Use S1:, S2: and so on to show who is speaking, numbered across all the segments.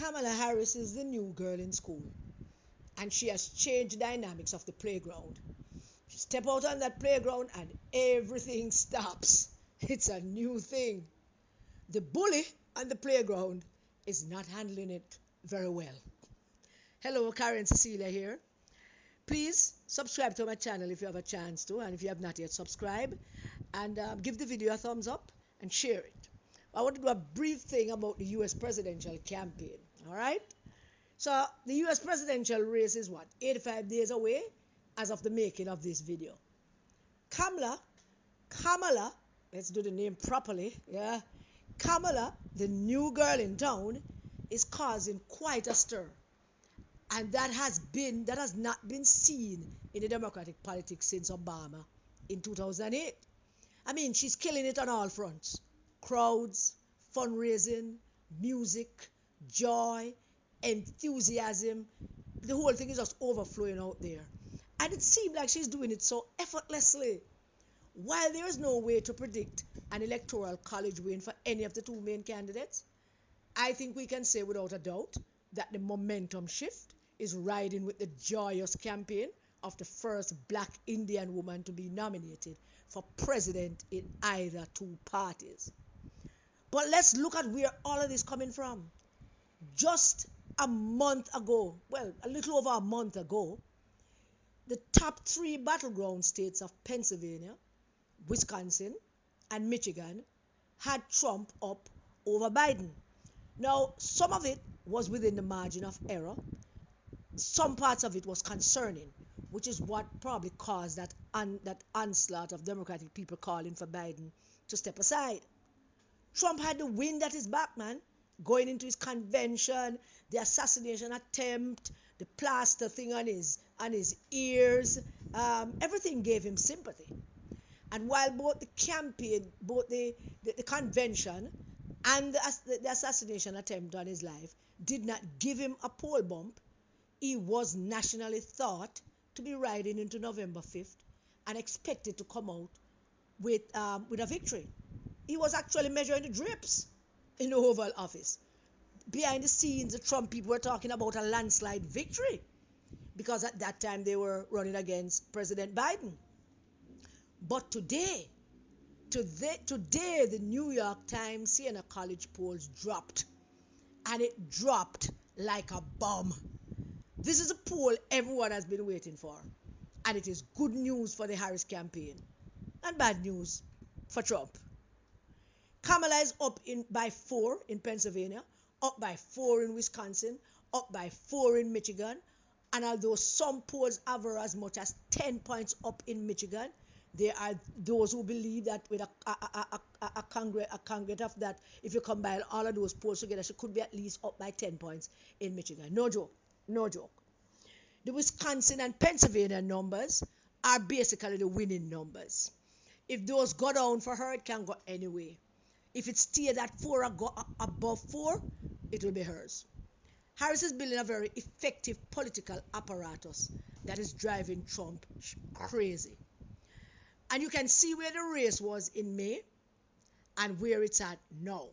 S1: Kamala Harris is the new girl in school, and she has changed the dynamics of the playground. She step out on that playground and everything stops. It's a new thing. The bully on the playground is not handling it very well. Hello, Karen Cecilia here. Please subscribe to my channel if you have a chance to, and if you have not yet subscribed, and give the video a thumbs up and share it. I want to do a brief thing about the U.S. presidential campaign. All right. So the U.S. presidential race is what, 85 days away as of the making of this video. Kamala, let's do the name properly. Yeah, Kamala, the new girl in town, is causing quite a stir. And that has not been seen in the Democratic politics since Obama in 2008. I mean, she's killing it on all fronts. Crowds, fundraising, music, joy, enthusiasm. The whole thing is just overflowing out there. And it seems like she's doing it so effortlessly. While there is no way to predict an electoral college win for any of the two main candidates, I think we can say without a doubt that the momentum shift is riding with the joyous campaign of the first black Indian woman to be nominated for president in either two parties. But let's look at where all of this is coming from. Just a month ago, well, a little over a month ago, the top three battleground states of Pennsylvania, Wisconsin, and Michigan had Trump up over Biden. Now, some of it was within the margin of error. Some parts of it was concerning, which is what probably caused that onslaught of Democratic people calling for Biden to step aside. Trump had the wind at his back, man, going into his convention, the assassination attempt, the plaster thing on his ears, everything gave him sympathy. And while both the campaign, both the convention and the assassination attempt on his life did not give him a poll bump, he was nationally thought to be riding into November 5th and expected to come out with a victory. He was actually measuring the drips in the Oval Office. Behind the scenes, the Trump people were talking about a landslide victory because at that time they were running against President Biden. But today, the New York Times Siena College polls dropped, and it dropped like a bomb. This is a poll everyone has been waiting for, and it is good news for the Harris campaign and bad news for Trump. Kamala is up by 4 in Pennsylvania, up by 4 in Wisconsin, up by 4 in Michigan, and although some polls aver as much as 10 points up in Michigan, there are those who believe that with a congregate of that, if you combine all of those polls together, she could be at least up by 10 points in Michigan. No joke. No joke. The Wisconsin and Pennsylvania numbers are basically the winning numbers. If those go down for her, it can go anyway. If it stayed at 4 or go above 4, it will be hers. Harris is building a very effective political apparatus that is driving Trump crazy. And you can see where the race was in May and where it's at now.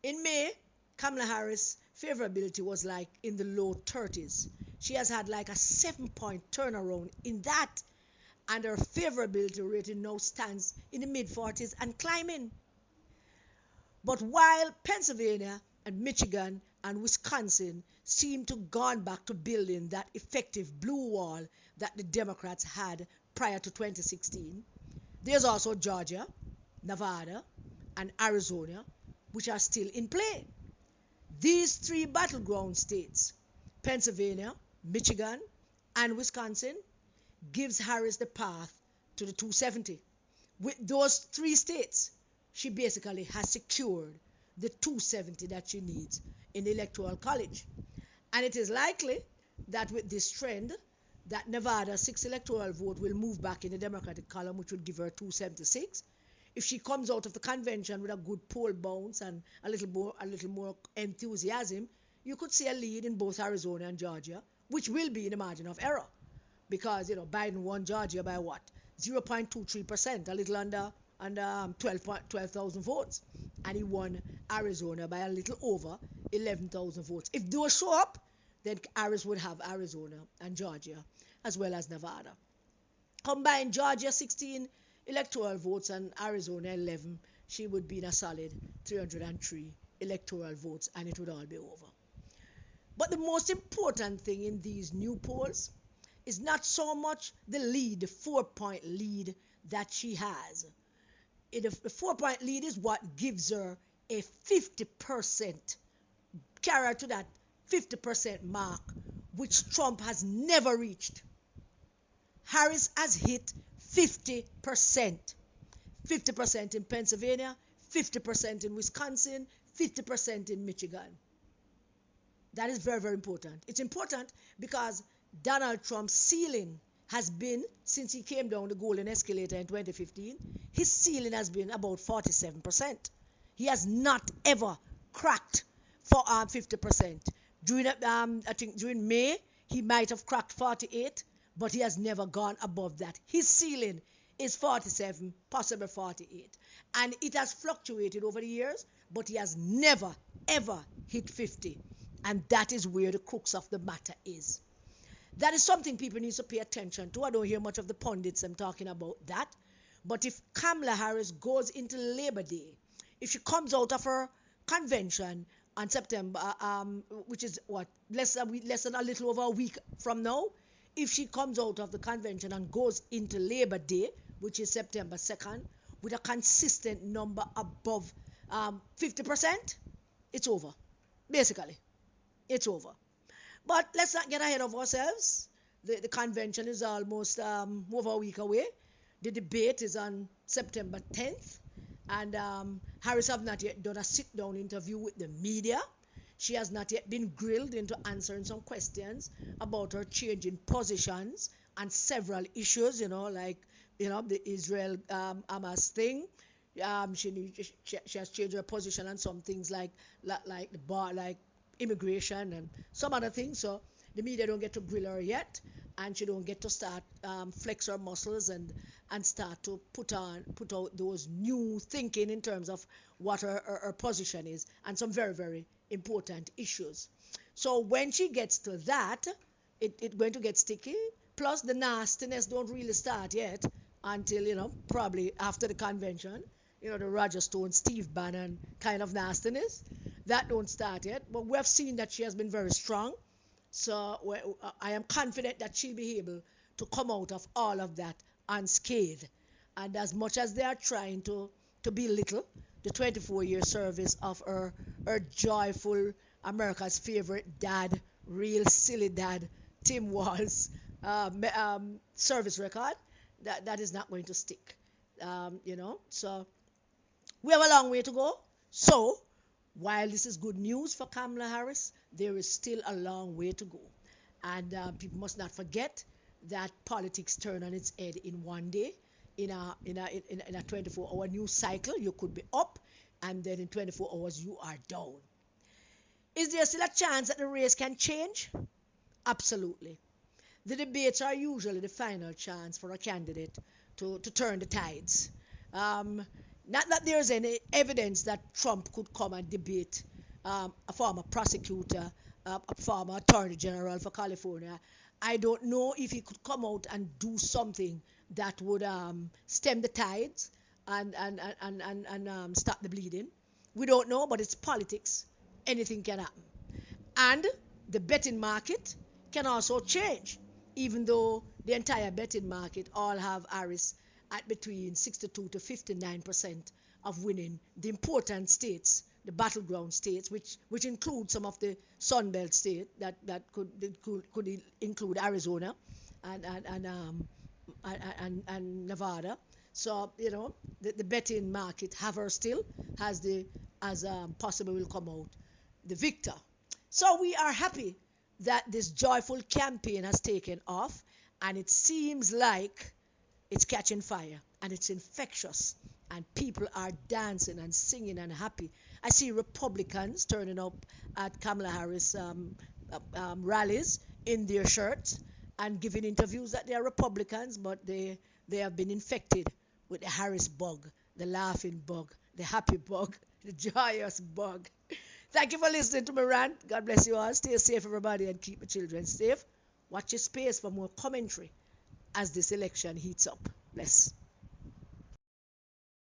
S1: In May, Kamala Harris' favorability was like in the low 30s. She has had like a 7-point turnaround in that. And her favorability rating now stands in the mid-40s and climbing. But while Pennsylvania and Michigan and Wisconsin seem to have gone back to building that effective blue wall that the Democrats had prior to 2016, there's also Georgia, Nevada, and Arizona, which are still in play. These three battleground states, Pennsylvania, Michigan, and Wisconsin, gives Harris the path to the 270. With those three states, she basically has secured the 270 that she needs in the Electoral College. And it is likely that with this trend, that Nevada's 6th electoral vote will move back in the Democratic column, which would give her 276. If she comes out of the convention with a good poll bounce and a little more enthusiasm, you could see a lead in both Arizona and Georgia, which will be in the margin of error. Because, Biden won Georgia by what? 0.23%, a little under and 12,000 votes, and he won Arizona by a little over 11,000 votes. If those show up, then Harris would have Arizona and Georgia as well as Nevada. Combine Georgia 16 electoral votes and Arizona 11, she would be in a solid 303 electoral votes, and it would all be over. But the most important thing in these new polls is not so much the lead, the 4-point lead that she has. The 4-point lead is what gives her a 50%, carry her to that 50% mark, which Trump has never reached. Harris has hit 50%. 50% in Pennsylvania, 50% in Wisconsin, 50% in Michigan. That is very, very important. It's important because Donald Trump's ceiling has been, since he came down the golden escalator in 2015, his ceiling has been about 47%. He has not ever cracked for 50%. During, I think during May, he might have cracked 48, but he has never gone above that. His ceiling is 47, possibly 48. And it has fluctuated over the years, but he has never, ever hit 50. And that is where the crux of the matter is. That is something people need to pay attention to. I don't hear much of the pundits talking about that. But if Kamala Harris goes into Labor Day, if she comes out of her convention on September, which is what, less than a little over a week from now, if she comes out of the convention and goes into Labor Day, which is September 2nd, with a consistent number above 50%, it's over. Basically, it's over. But let's not get ahead of ourselves. The convention is almost over a week away. The debate is on September 10th. And Harris have not yet done a sit-down interview with the media. She has not yet been grilled into answering some questions about her changing positions on several issues, like, the Israel-Hamas thing. She has changed her position on some things like the bar, like immigration and some other things. So the media don't get to grill her yet, and she don't get to start flex her muscles and start to put out those new thinking in terms of what her position is and some very, very important issues. So when she gets to that, it's going to get sticky. Plus the nastiness don't really start yet until, probably after the convention. The Roger Stone, Steve Bannon kind of nastiness. That don't start yet. But we have seen that she has been very strong. So I am confident that she'll be able to come out of all of that unscathed. And as much as they are trying to belittle the 24-year service of her joyful, America's favorite dad, real silly dad, Tim Walz, service record, that is not going to stick. So we have a long way to go. So while this is good news for Kamala Harris, there is still a long way to go. And people must not forget that politics turn on its head in one day. In a 24-hour news cycle, you could be up, and then in 24 hours you are down. Is there still a chance that the race can change? Absolutely. The debates are usually the final chance for a candidate to turn the tides. Not that there's any evidence that Trump could come and debate a former prosecutor, a former attorney general for California. I don't know if he could come out and do something that would stem the tides and stop the bleeding. We don't know, but it's politics. Anything can happen. And the betting market can also change, even though the entire betting market all have Harris at between 62 to 59% of winning the important states, the battleground states, which include some of the Sun Belt states that could include Arizona and Nevada. So the betting market have her still as possible will come out the victor. So we are happy that this joyful campaign has taken off, and it seems like it's catching fire and it's infectious, and people are dancing and singing and happy. I see Republicans turning up at Kamala Harris rallies in their shirts and giving interviews that they are Republicans, but they have been infected with the Harris bug, the laughing bug, the happy bug, the joyous bug. Thank you for listening to my rant. God bless you all. Stay safe, everybody, and keep the children safe. Watch your space for more commentary as this election heats up. Bless.